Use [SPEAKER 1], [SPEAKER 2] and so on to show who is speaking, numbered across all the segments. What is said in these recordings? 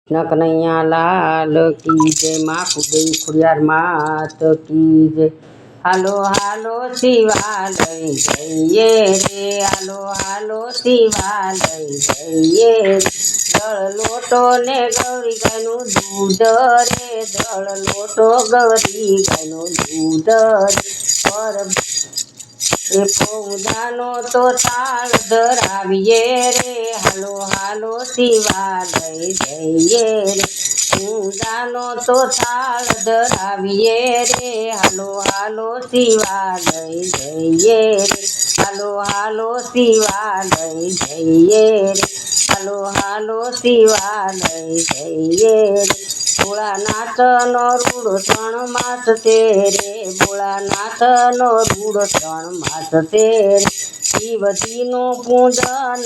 [SPEAKER 1] કનૈયા લાલ કી જય માં કુદેવી ખોડિયાર માત કી જય। હાલો હાલો શિવાલય જઈએ રે, હાલો હાલો શિવાલય જઈએ રે। જળ લોટો ને ગૌરી ગાયનું દૂધ રે, જળ લોટો ગૌરી ગાયનું દૂધ રે। એ પૌંજાનો તો તાળ ધરાવીએ રે, હાલો હાલો શિવાલય જઈએ રે। પૂજાનો તો તાળ ધરાવીએ રે, હાલો હાલો શિવાલય જઈએ રે, હાલો હાલો શિવાલય જઈએ રે, હાલો હાલો શિવાલય જઈએ રે। ભોળાનાથનો રૂડો 3 માસ છે રે, ભોળાનાથનો રૂડો 3 માસ છે રે। શિવજીનું પૂજન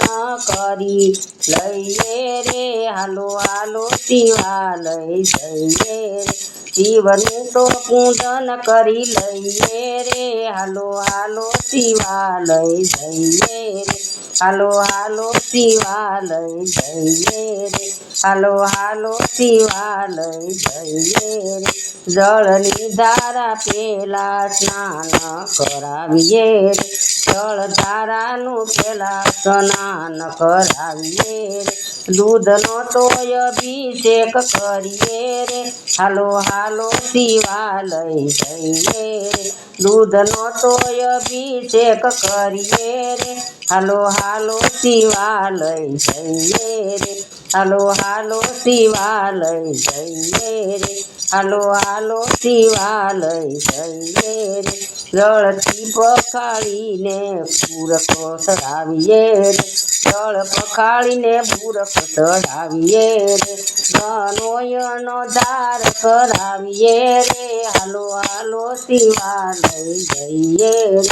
[SPEAKER 1] કરી લઈએ રે, હાલો હાલો શિવાલય જઈએ રે। શિવનું તો પૂજન કરી લઈએ રે, હાલો હાલો શિવાલય જઈએ રે, હાલો હાલો શિવાલય જઈએ રે, હાલો હાલો શિવાલય જઈએ રે। જળની ધારા પેલા સ્નાન કરાવીએ રે, જળ ધારાનું પેલા સ્નાન કરાવીએ રે। દૂધનો તો અભિષેક કરીએ રે, હાલો હાલો શિવાલય જઈએ રે। દૂધનો તો અભિષેક કરીએ રે, હાલો હાલો શિવાલય જઈએ રે, હાલો હાલો શિવાલય જઈએ રે, હાલો હાલો શિવાલય જઈએ રે। જળથી પખાળીને પૂરક ચડાવીએ રે, જળ પખાળીને પૂરક ચડાવીએ રે। ધનોયનો ધાર કરાવીએ રે, હાલો હાલો શિવાલય જઈએ રે।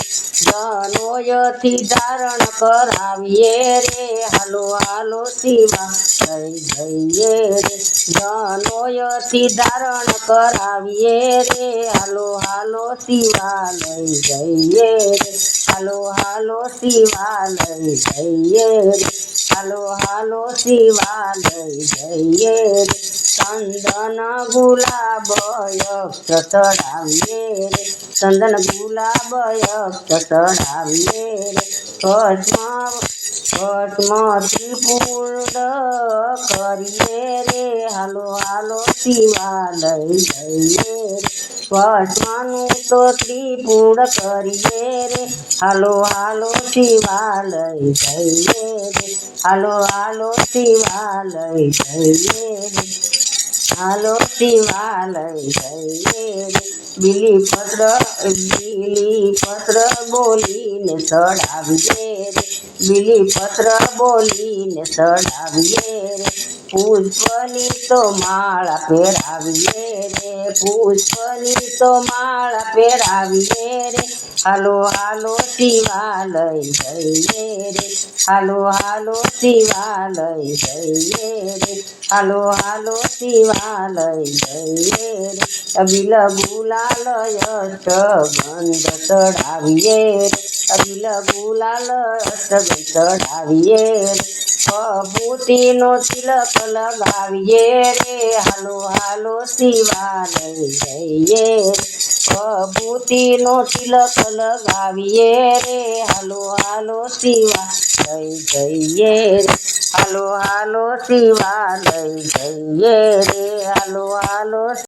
[SPEAKER 1] ધનોયથી ધારણ કરાવીએ રે, હાલો હાલો શિવાલય જઈએ રે। ધનોયથી ધારણ કરાવીએ રે, હાલો હાલો શિવાલય જઈએ રે, હાલો હાલો શિવાલય જઈએ રે, હાલો હાલો શિવાલય જઈએ રે। ચંદન ગુલાબ અક્ષત ચડાવીએ રે, ચંદન ગુલાબ અક્ષત ચડાવીએ રે। ભસ્મથી પૂર્ણ કરીએ રે, હાલો હાલો શિવાલય જઈએ રે। ભસ્મનું તો ત્રિપુર કરીએ રે, હાલો હાલો શિવાલય જઈએ રે, હાલો હાલો શિવાલય જઈએ રે, હાલો શિવાલય જઈએ રે। બીલીપત્ર બોલીને ચડાવીએ રે, બીલીપત્ર બોલીને ચડાવીએ રે। પુષ્પની તો માળા પહેરાવીએ રે, પુષ્પની તો માળા પહેરાવીએ રે, હાલો હાલો શિવાલય જઈએ રે, હાલો હાલો શિવાલય જઈએ રે, હાલો હાલો શિવાલય જઈએ રે। અબીલ ગુલાલ અષ્ટગંધ ચડાવીએ રે, અબીલ ગુલાલ અષ્ટગંધ ચડાવીએ રે। ભભૂતિનો તિલક લગાવીએ રે, હાલો હાલો શિવાલય જઈએ રે। ભભૂતિનો તિલક લગાવીએ રે, હાલો હાલો શિવાલય જઈએ રે, હાલો હાલો શિવાલય જઈએ રે, હાલો હાલો